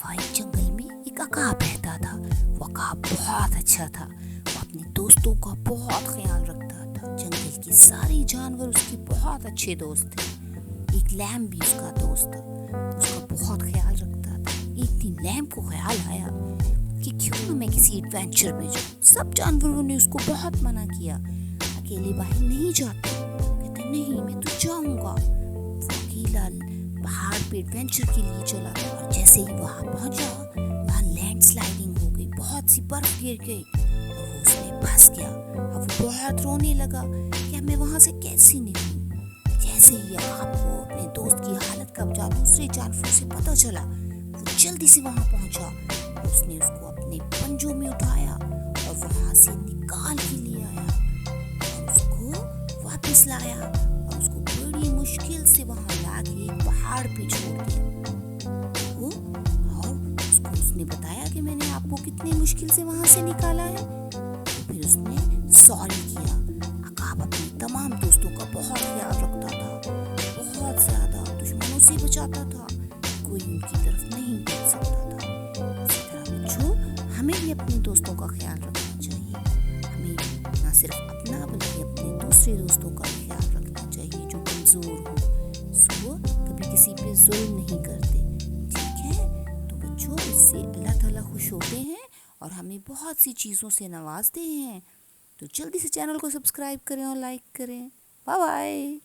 दफ़ा एक जंगल में एक अकाब रहता था। वो अकाब बहुत अच्छा था। वो अपने दोस्तों का बहुत ख्याल रखता था। जंगल के सारे जानवर उसके बहुत अच्छे दोस्त थे। एक लैम्प भी उसका दोस्त था, उसका बहुत ख्याल रखता था। एक दिन लैम्प को ख्याल आया कि क्यों ना मैं किसी एडवेंचर में जाऊँ। सब जानवरों ने उसको बहुत मना किया, अकेले बाहर नहीं जाते। कहते नहीं, मैं तो जाऊँगा। वो अकेला पहाड़ पे एडवेंचर के लिए चला और जैसे ही वहाँ पहुँचा, वहाँ लैंड स्लाइडिंग हो गई, बहुत सी बर्फ गिर गई और वो उसमें फंस गया। अब वो बहुत रोने लगा कि मैं वहाँ से कैसे निकलूँ। जैसे ही आपको अपने दोस्त की हालत का दूसरे जानवरों से पता चला, वो जल्दी से वहाँ पहुँचा। उसने उसको अपने पंजों में उठाया और वहाँ से निकाल के ले आया और उसको वापस लाया और उसको बड़ी मुश्किल से वहाँ लाके एक पहाड़ पे छोड़ दिया। और उसको उसने बताया कि मैंने आपको कितनी मुश्किल से वहाँ से निकाला है। तो फिर उसने सॉरी किया। अकाब अपने तमाम दोस्तों का बहुत ख्याल रखता था, बहुत ज़्यादा दुश्मनों से बचाता था, कोई उनकी तरफ नहीं देख सकता था। इसी तरह बच्चों, हमें भी अपने दोस्तों का ख्याल रखना चाहिए। हमें ना सिर्फ अपना बल्कि अपने दूसरे दोस्तों का ख्याल रखना चाहिए जो कमज़ोर हो। सो कभी किसी पे जुल्म नहीं करते, ठीक है? तो बच्चों, इससे अल्लाह ताला खुश होते हैं और हमें बहुत सी चीज़ों से नवाजते हैं। तो जल्दी से चैनल को सब्सक्राइब करें और लाइक करें। Bye bye.